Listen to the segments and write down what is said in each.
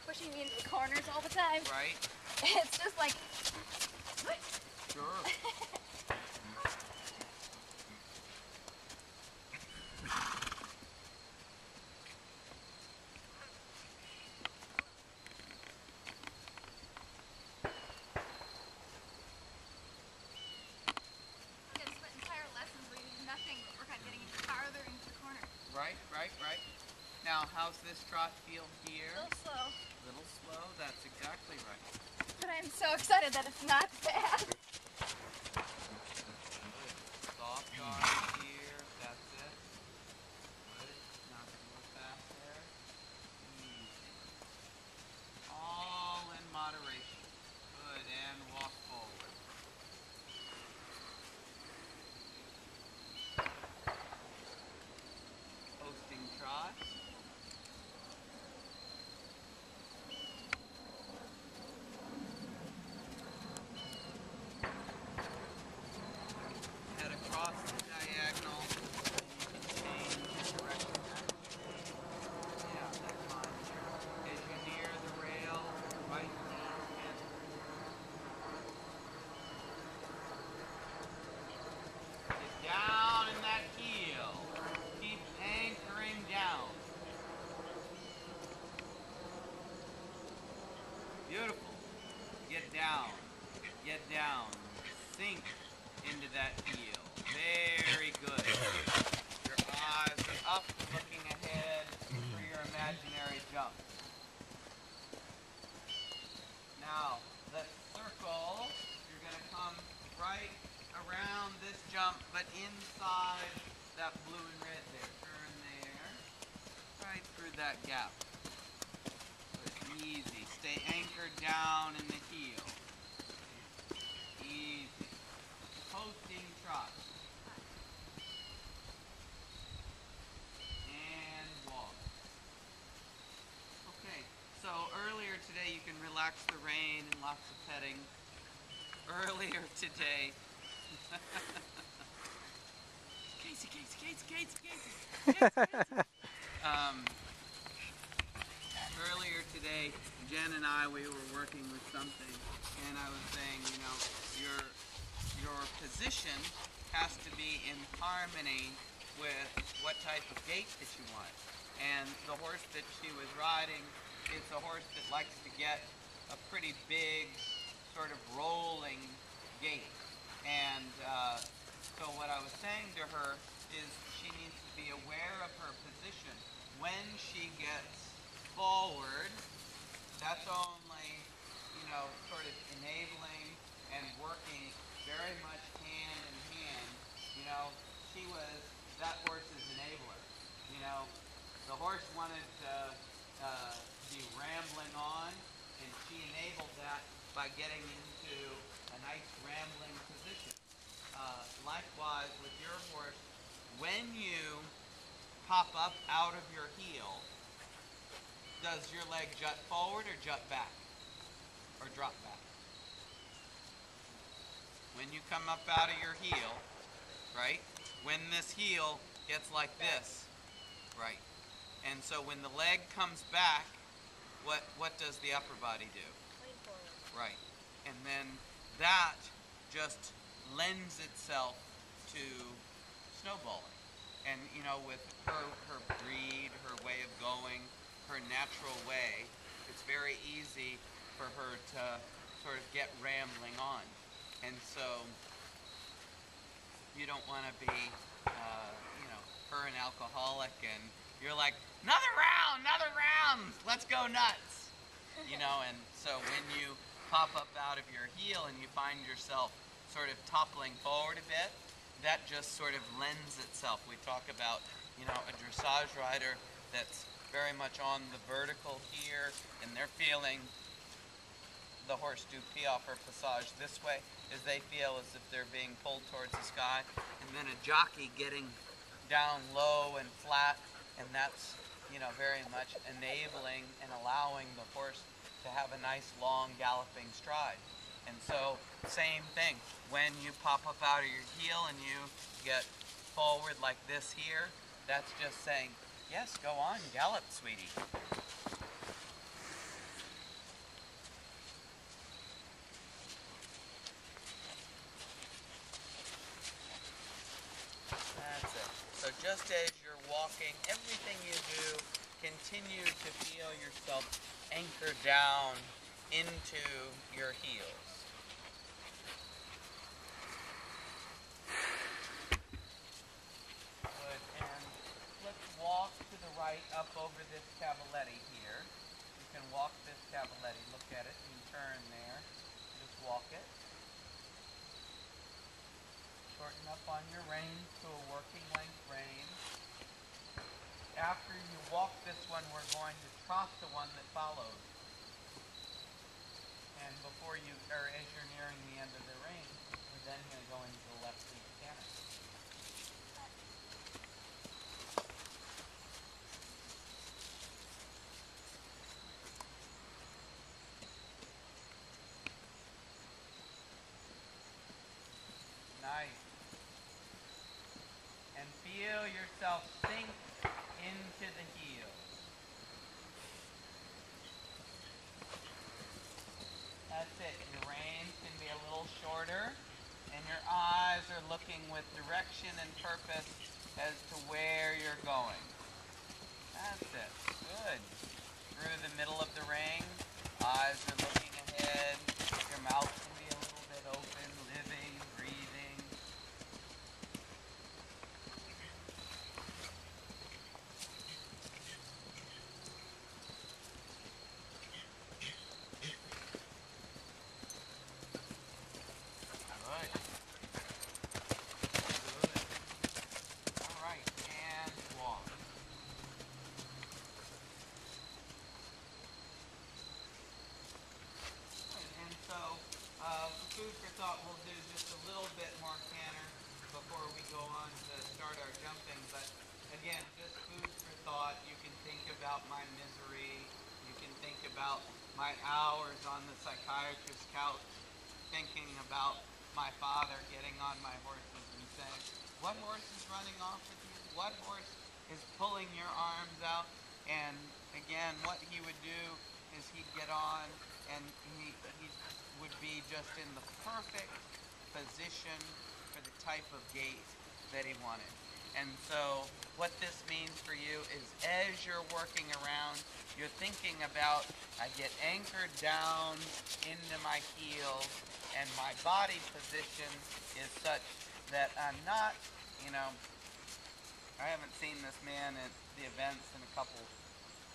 pushing me into the corners all the time. Right. It's just like... Sure. Right. Now, how's this trot feel here? A little slow. A little slow, that's exactly right. But I'm so excited that it's not bad. Soft arm here, that's it. Good, not too fast there. Easy. All in moderation. Good, and walk forward. Posting trot. Head across the diagonal. And you can change direction. Yeah, that's fine. As you near the rail, right knee and get down in that heel. Keep anchoring down. Beautiful. Get down. Get down. Sink into that heel. Very good. Your eyes are up, looking ahead for your imaginary jump. Now, let's circle. You're going to come right around this jump, but inside that blue and red there. Turn there. Right through that gap. Easy. Stay anchored down in the heel. Easy. Posting trot. And walk. Okay, so earlier today you can relax the rein and lots of petting. Earlier today, Casey. Earlier today, Jen and I, we were working with something, and I was saying, you know, your position has to be in harmony with what type of gait that you want. And the horse that she was riding is a horse that likes to get a pretty big, sort of rolling gait. And so what I was saying to her is she needs to be aware of her position. When she gets forward, that's only, you know, sort of enabling and working very much hand in hand. You know, that horse's enabler. You know, the horse wanted to be rambling on, and she enabled that by getting into a nice rambling position. Likewise with your horse, when you pop up out of your heel, does your leg jut forward or jut back? Or drop back? When you come up out of your heel, right? When this heel gets like this, right? And so when the leg comes back, what does the upper body do? Lean forward. Right. And then that just lends itself to snowballing. And you know, with her breed, her way of going, her natural way, it's very easy for her to sort of get rambling on. And so you don't want to be, you know, her an alcoholic and you're like, another round, let's go nuts. You know, and so when you pop up out of your heel and you find yourself sort of toppling forward a bit, that just sort of lends itself. We talk about, you know, a dressage rider that's very much on the vertical here, and they're feeling the horse do piaffe or passage this way, as they feel as if they're being pulled towards the sky, and then a jockey getting down low and flat, and that's, you know, very much enabling and allowing the horse to have a nice long galloping stride. And so, same thing, when you pop up out of your heel and you get forward like this here, that's just saying, yes, go on, gallop, sweetie. just as you're walking, everything you do, continue to feel yourself anchor down into your heels. Good, and let's walk to the right up over this cavaletti here. You can walk this cavaletti, look at it, and turn there. Just walk it. Shorten up on your reins to a working length rein. After you walk this one, we're going to trot the one that follows. And before you, or as you're nearing the end of the rein, we're then going to go into the left lead canter. Nice. And feel yourself sink into the heels. That's it. Your reins can be a little shorter, and your eyes are looking with direction and purpose as to where you're going. That's it. Good. Through the middle of the ring, eyes are looking ahead. Your mouth can be a little bit open, living, breathing. Good. Good. All right, and walk. And so, food for thought, we'll do just a little bit more canter before we go on to start our jumping. But again, just food for thought. You can think about my misery. You can think about my hours on the psychiatrist's couch, thinking about my father getting on my horses and saying, "What horse is running off with you? What horse is pulling your arms out?" And again, what he would do is he'd get on and he would be just in the perfect position for the type of gait that he wanted. And so what this means for you is as you're working around, you're thinking about, I get anchored down into my heels and my body position is such that I'm not, I haven't seen this man at the events in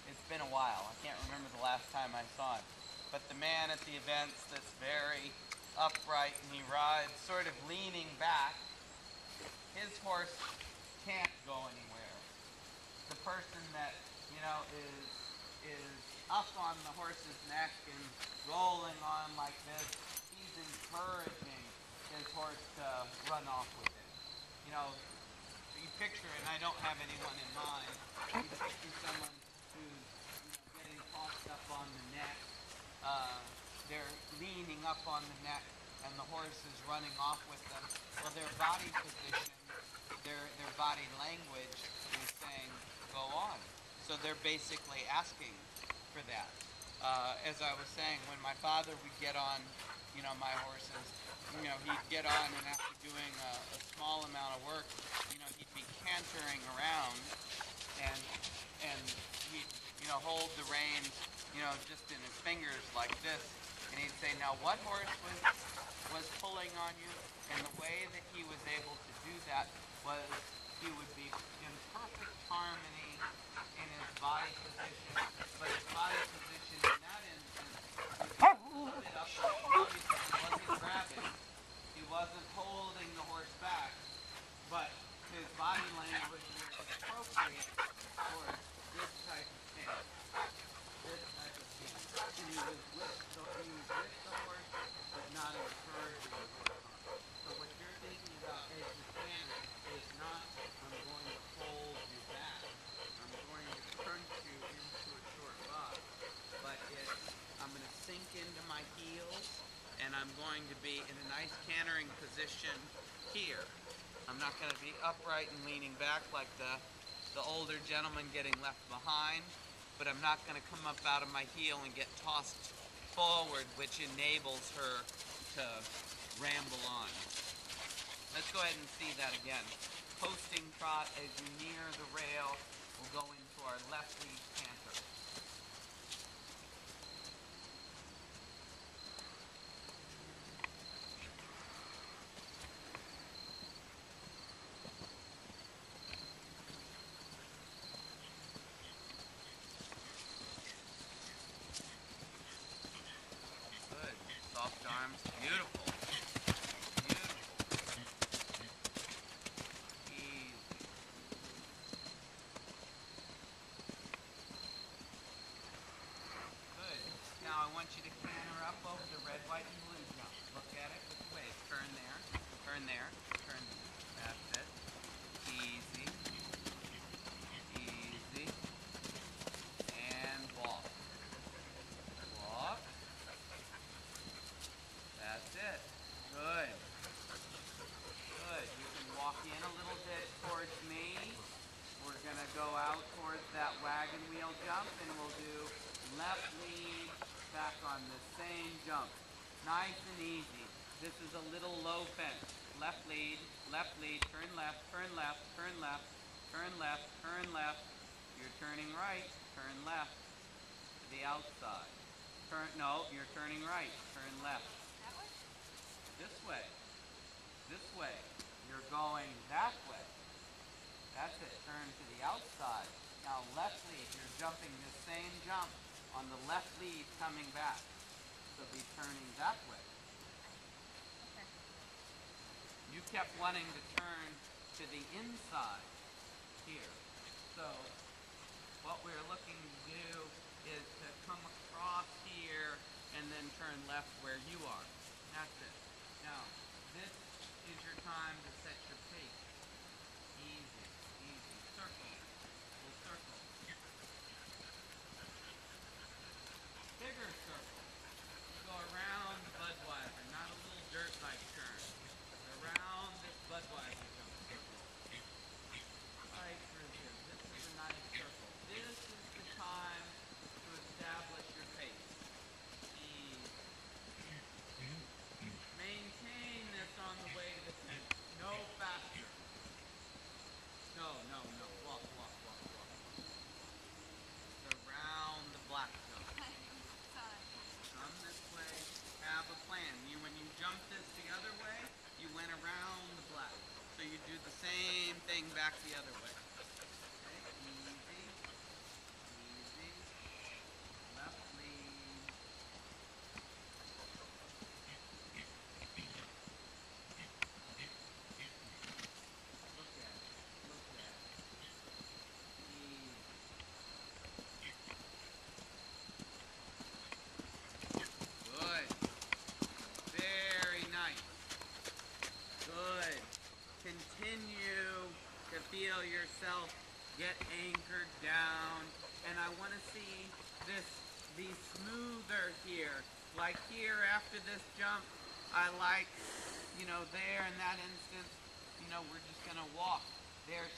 it's been a while. I can't remember the last time I saw him. But the man at the events that's very upright and he rides sort of leaning back, his horse can't go anywhere. The person that, is up on the horse's neck and rolling on like this, he's encouraging his horse to run off with him. You picture, and I don't have anyone in mind, you picture someone who's getting tossed up on the neck. They're leaning up on the neck and the horse is running off with them. Well, their body position, their body language is saying, go on. So they're basically asking for that. As I was saying, when my father would get on, my horses, he'd get on and after doing a small amount of work, he'd be cantering around and he'd, hold the reins, just in his fingers like this. And he'd say, now what horse was pulling on you? And the way that he was able to do that was he would be in perfect harmony in his body position, but his body position in that instance was lifted up. Obviously he wasn't grabbing, he wasn't holding the horse back, but his body language was appropriate for this type of stance. And he was with the horse, but not encouraging the horse on. So what you're thinking about as you canter is not, I'm going to hold you back. I'm going to crunch you into a short box. But I'm going to sink into my heels, and I'm going to be in a nice cantering position here. I'm not going to be upright and leaning back like the older gentleman getting left behind. But I'm not going to come up out of my heel and get tossed forward, which enables her to ramble on. Let's go ahead and see that again. posting trot as you near the rail. We'll go into our left lead canter. Good. Soft arms. Beautiful. Beautiful. Easy. Good. Now I want you to canter up over the red, white, and blue jump. Look at it with the wave. Turn there. Turn there. Turn there. That's it. Easy. Easy. And walk. Walk. That's it. Good. Good. You can walk in a little bit towards me. We're going to go out towards that wagon wheel jump, and we'll do left lead back on the same jump. Nice and easy. This is a little low fence. Left lead, turn left, turn left, turn left, turn left, turn left. You're turning right, turn left to the outside. No, you're turning right, turn left. That way? This way. This way. You're going that way. That's it. Turn to the outside. Now left lead. You're jumping the same jump on the left lead coming back. So be turning that way. Okay. You kept wanting to turn to the inside here. So what we're looking to do is to come across here and then turn left where you are. That's it. Now, this is your time to set your pace. Easy, easy. Circle. We'll circle. Bigger circle. Go around the Budweiser, not a little dirt bike turn. Around this Budweiser jump circle. Right through here. This is a nice circle. This is the time to establish your pace. Easy. Maintain this on the way to the finish. No faster. No. Walk. Around the black jump. Come this way. Have a plan. When you jump this the other way, you went around the black. So you do the same thing back the other way. Okay, easy. Easy. Left lead. Look at it. Easy. Good. Very nice. Good. Continue to feel yourself get anchored down. And I want to see this be smoother here. Like here after this jump, I like, there in that instance, we're just going to walk. There is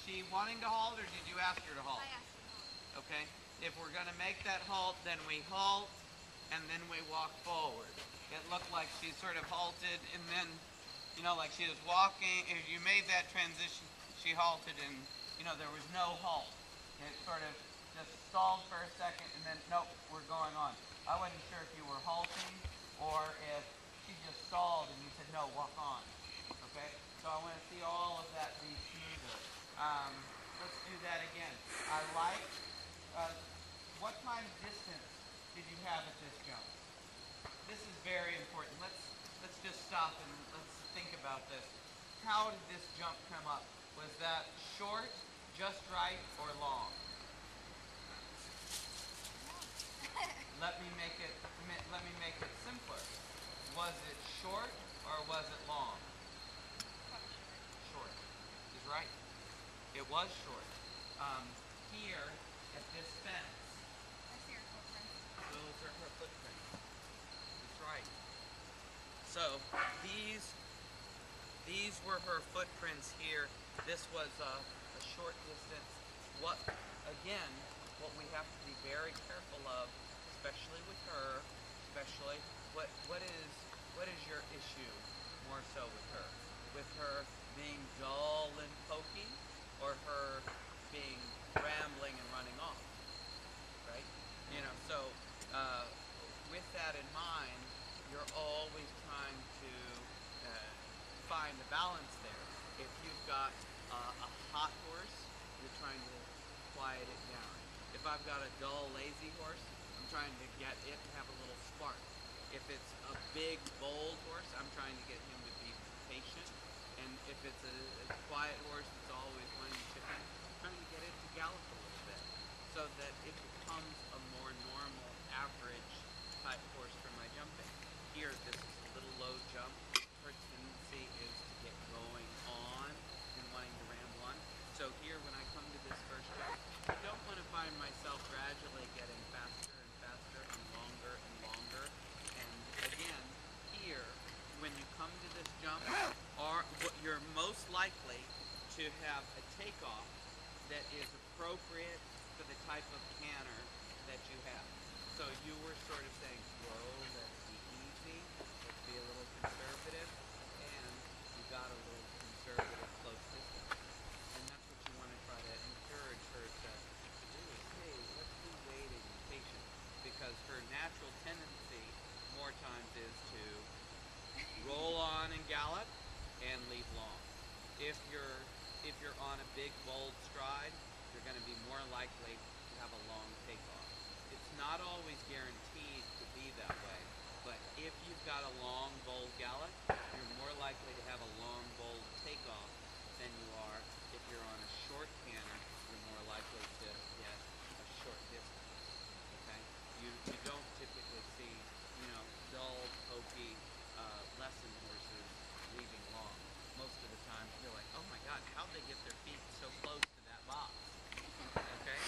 she wanting to halt, or did you ask her to halt? I asked you to halt. Okay. If we're going to make that halt, then we halt, and then we walk forward. It looked like she sort of halted, and then, like she was walking. If you made that transition, she halted, and, there was no halt. It sort of just stalled for a second, and then, nope, we're going on. I wasn't sure if you were halting, or if she just stalled, and you said, no, walk on. Okay? So I want to see all of that be smoother. Let's do that again. I like, what kind of distance did you have at this jump? This is very important. Let's just stop and let's think about this. How did this jump come up? Was that short, just right, or long? Let me make it simpler. Was it short or was it long? Short is right. It was short. Here at this fence. I see her footprints. Those are her footprints. That's right. So these were her footprints here. This was a short distance. What we have to be very careful of, especially with her, what is your issue more so with her? With her being dull poking or her being rambling and running off, right? You know, so with that in mind, you're always trying to find the balance there. If you've got a hot horse, you're trying to quiet it down. If I've got a dull, lazy horse, I'm trying to get it to have a little spark. If it's a big, bold horse, I'm trying to get him to be patient. And if it's a quiet horse that's always wanting to chip in, I'm trying to get it to gallop a little bit so that it becomes a more normal, average type horse for my jumping. Here, this is a little low jump. Her tendency is to get going on and wanting to ramble on. So here, when I come to this first jump, I don't want to find myself gradually getting faster and faster and longer and longer. And again, here, when you come to this jump, you're most likely to have a takeoff that is appropriate for the type of canter that you have. So you were sort of saying, whoa, let's be easy, let's be a little conservative, and you got a little conservative close distance. And that's what you want to try to encourage her to do is, hey, let's be waiting and patient. Because her natural tendency more times is to roll on and gallop and leave long. If you're on a big, bold stride, you're going to be more likely to have a long takeoff. It's not always guaranteed to be that way, but if you've got a long, bold gallop, you're more likely to have a long, bold takeoff than you are if you're on a short canter. You're more likely to get a short distance. Okay, you don't typically see dull, pokey lesson horses leaving long. Most of the time, you're like, oh my God, how'd they get their feet so close to that box? Okay,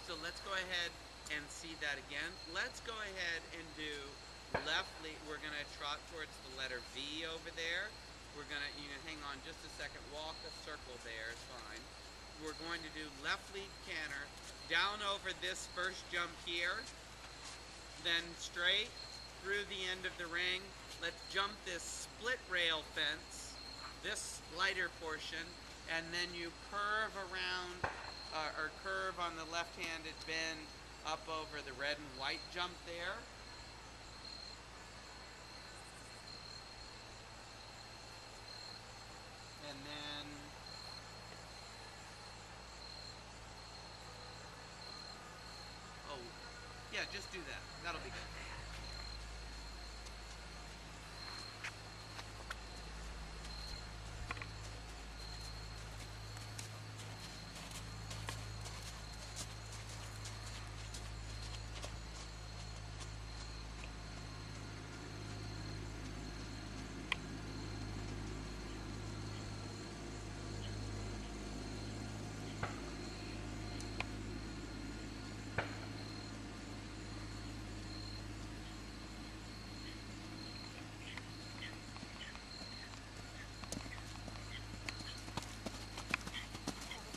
so let's go ahead and see that again. Let's go ahead and do left lead. We're going to trot towards the letter V over there. We're going to, hang on just a second, walk a circle there is fine. We're going to do left lead canter, down over this first jump here, then straight through the end of the ring. Let's jump this split rail fence, this lighter portion, and then you curve around, or curve on the left-handed bend up over the red and white jump there. And then yeah, just do that. That'll be good.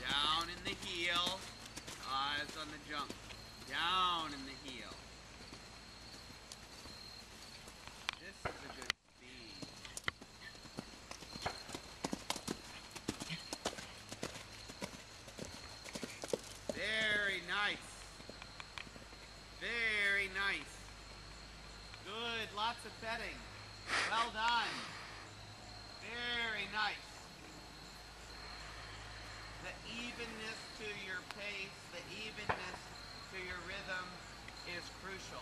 Down in the heel, eyes on the jump. Down in the heel. This is a good speed. Very nice. Very nice. Good, lots of petting. Well done. Very nice. The evenness to your pace, the evenness to your rhythm is crucial.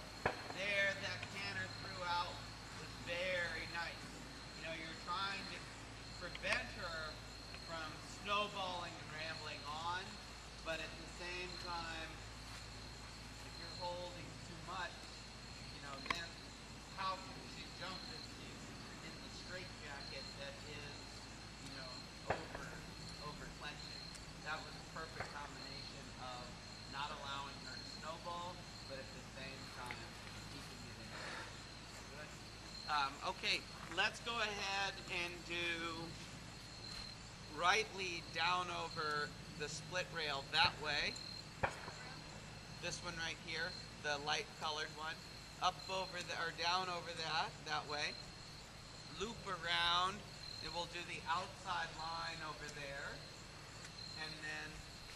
There, that canter throughout was very nice. You're trying to prevent her from snowballing and rambling on, but at the same time, if you're holding too much, then how can she jump if she's in the straitjacket that is, over clenching? That was a perfect combination of not allowing her to snowball, but at the same time keeping it in there. Good. Okay, let's go ahead and do right lead down over the split rail that way. This one right here, the light colored one. Up over or down over that way. Loop around, and we'll do the outside line over there. and then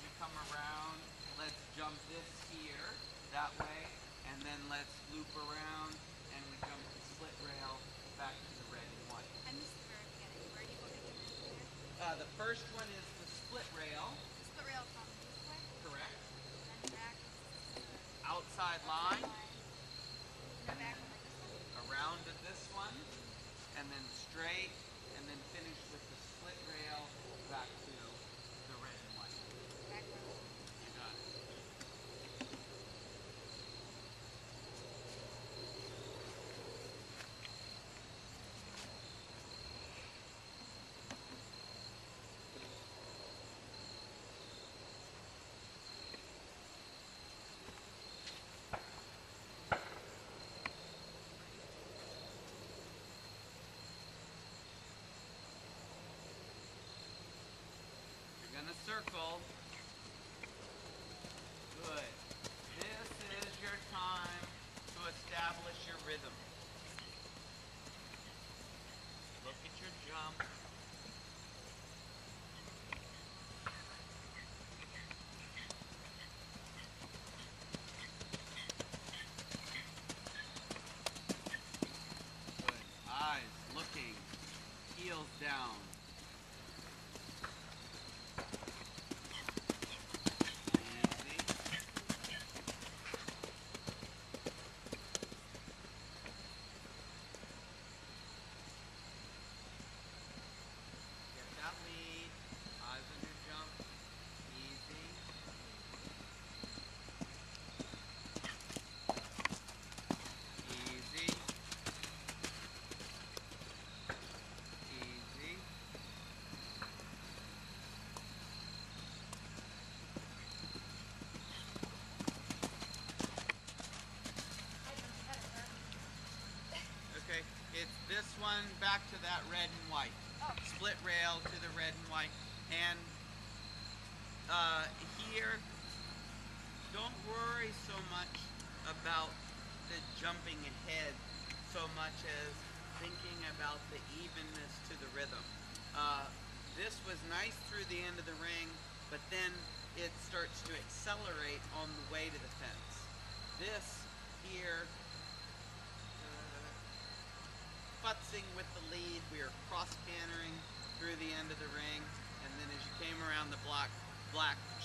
you come around. Let's jump this here, that way, and then let's loop around, and we jump the split rail back to the red and white. I missed the very beginning. Where are you going to do there? The first one is the split rail. The split rail comes this way, Correct. and then back to the Outside line, and then back over this one. around to this one, and then straight, and then finish with the split rail back to the red and white. Back over. You got it. You're gonna circle. Good. This is your time to establish your rhythm. Look at your jump. Good. Eyes looking. Heels down. Easy. Get that lead. Eyes on your jump. Easy. Easy. Easy. Okay, it's this one back to that red and white. Oh. Split rail to the red and white. And here, don't worry so much about the jumping ahead so much as thinking about the evenness to the rhythm. This was nice through the end of the ring, but then it starts to accelerate on the way to the fence. This here, futzing with the lead, we are cross-cantering through the end of the ring, and then as you came around the black,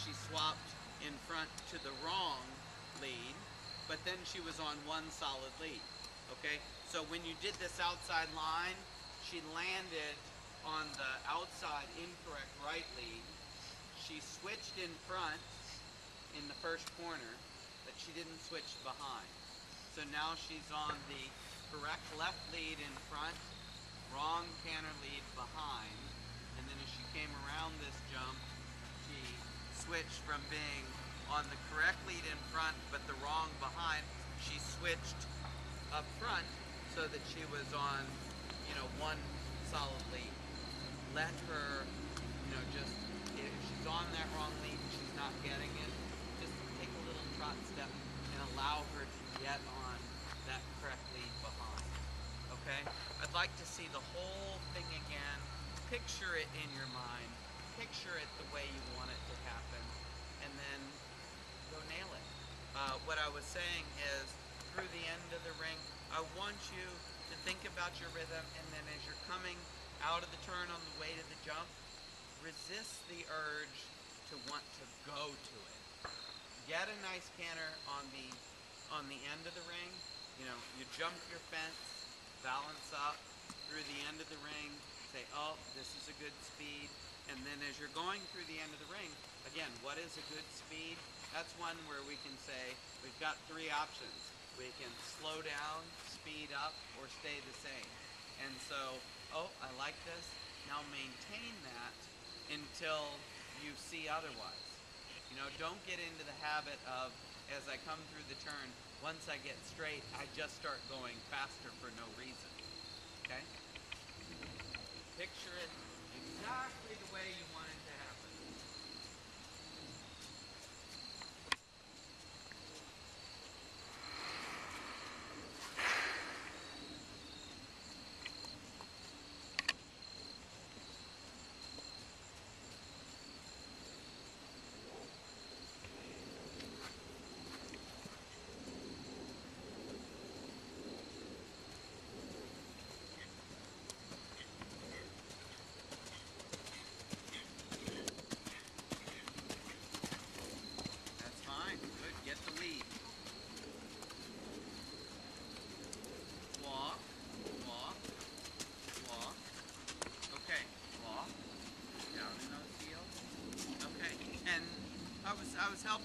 she swapped in front to the wrong lead, but then she was on one solid lead, okay? So when you did this outside line, she landed on the outside incorrect right lead. She switched in front in the first corner, but she didn't switch behind. So now she's on the correct left lead in front, wrong canter lead behind, and then as she came around this jump, she switched from being on the correct lead in front but the wrong behind. She switched up front so that she was on, one solid lead. Let her, just, if she's on that wrong lead and she's not getting it, just take a little trot step and allow her to get on that correct lead behind. Okay? I'd like to see the whole thing again. Picture it in your mind. Picture it the way you want it to happen. And then go nail it. What I was saying is, through the end of the ring, I want you to think about your rhythm, and then as you're coming out of the turn on the way to the jump, resist the urge to want to go to it. Get a nice canter on the end of the ring. You jump your fence, balance up through the end of the ring, say, oh, this is a good speed. And then as you're going through the end of the ring, again, what is a good speed? That's one where we can say, we've got three options. We can slow down, speed up, or stay the same. And so, oh, I like this. Now maintain that until you see otherwise. Don't get into the habit of, as I come through the turn, once I get straight, I just start going faster for no reason. Okay? Picture it exactly the way you want it to happen.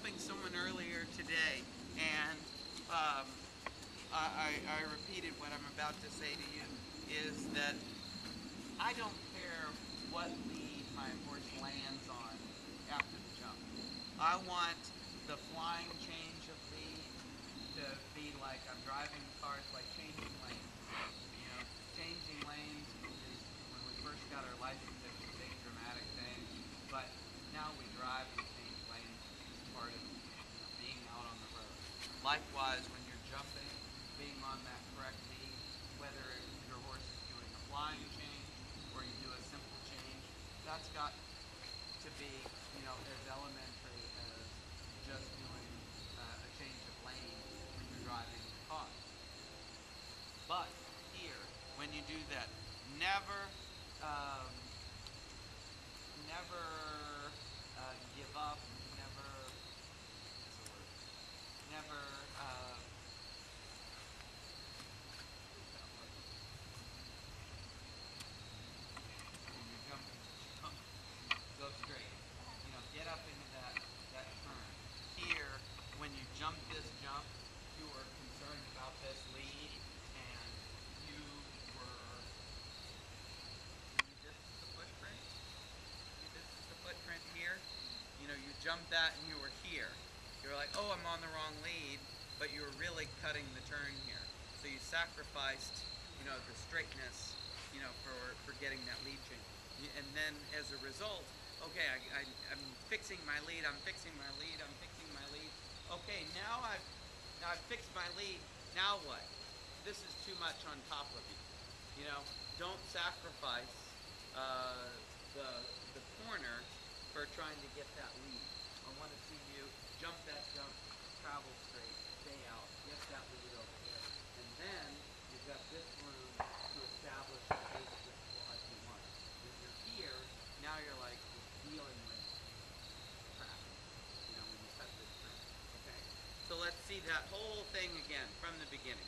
helping someone earlier today, and um, I repeated what I'm about to say to you, is that I don't care what lead my horse lands on after the jump. I want the flying change of lead to be like I'm driving the car. It's like changing lanes. You know, changing lanes is when we first got our license, it was a big dramatic thing. But now we drive and change lanes is part of being out on the road. Likewise, when you're jumping, being on that correct lead, whether your horse is doing a flying change or you do a simple change, that's got to be, as elementary as just doing a change of lane when you're driving the car. But here, when you do that, never, um, never give up. Never, what's the word? Never. What's that word? When you're jumping, jump, go straight. Get up into that turn. Here, when you jump this jump, you were concerned about this lead, and you were. This is the footprint. See, this is the footprint here. You jumped that, and you were here. You were like, oh, I'm on the wrong lead, but you were really cutting the turn here. So you sacrificed, the straightness, for getting that lead change. And then as a result, okay, I'm fixing my lead, I'm fixing my lead, I'm fixing my lead. Okay, now I've fixed my lead. Now what? This is too much on top of you. Don't sacrifice the corner for trying to get that lead. I want to see you jump that jump, travel straight, stay out, get that lead over here, and then you've got this room to establish the pace as you want. When you're here, now you're like dealing with traffic, when you cut this turn. Okay? So let's see that whole thing again from the beginning.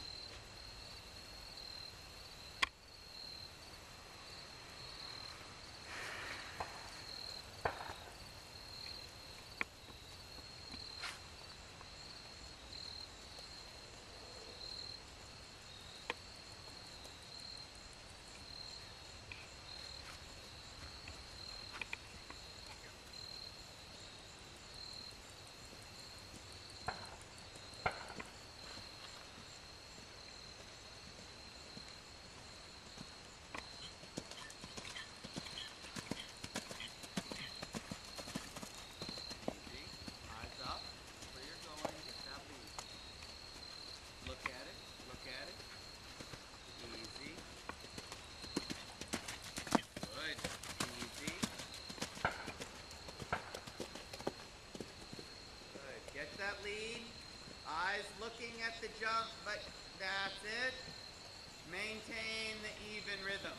That lead, eyes looking at the jump, but that's it. Maintain the even rhythm.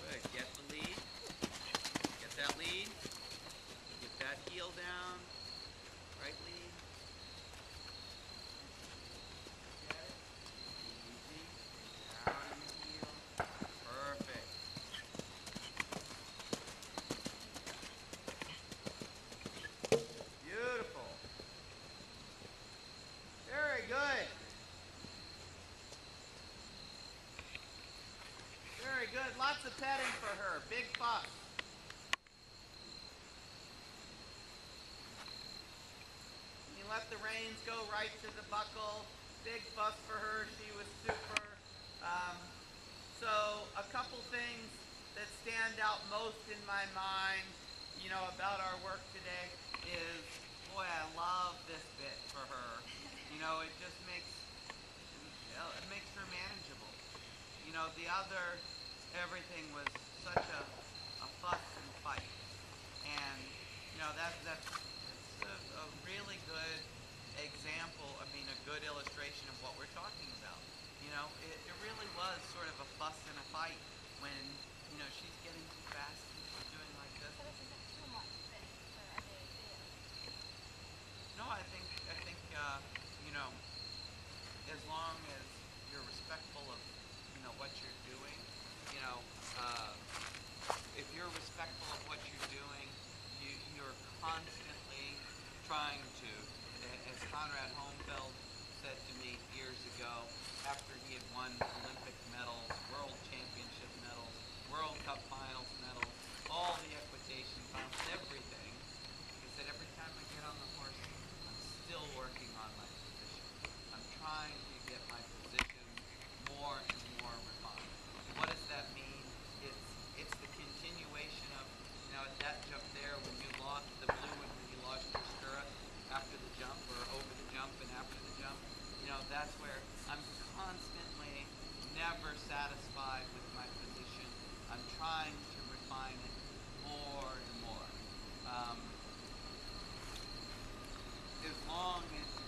Good, get the lead, get that lead, get that heel down, right lead. Look at it, easy, down in the heel, perfect. Beautiful. Very good. Very good. Lots of petting for her. Big fuss. You let the reins go right to the buckle. Big fuss for her. She was super. So a couple things that stand out most in my mind, about our work today is, boy, I love this bit for her. It just makes her manageable. The other, everything was such a fuss and fight. And, that's a really good example, a good illustration of what we're talking about. It really was sort of a fuss and a fight when, she's getting too fast and she's doing like this. So this isn't too much fit for a day video. No, I think, as long as you're respectful of, what you're doing, won Olympic medals, world championship medals, World Cup finals medals, all the equitation finals, everything. Like I said, every time I get on the horse, I'm still working on my position. I'm trying to get my position more and more refined. What does that mean? It's the continuation of, at that jump there, when you lost the blue one, when you lost your stirrup after the jump, or over the jump and after the jump, that's where I'm constantly never satisfied with my position. I'm trying to refine it more and more. As long as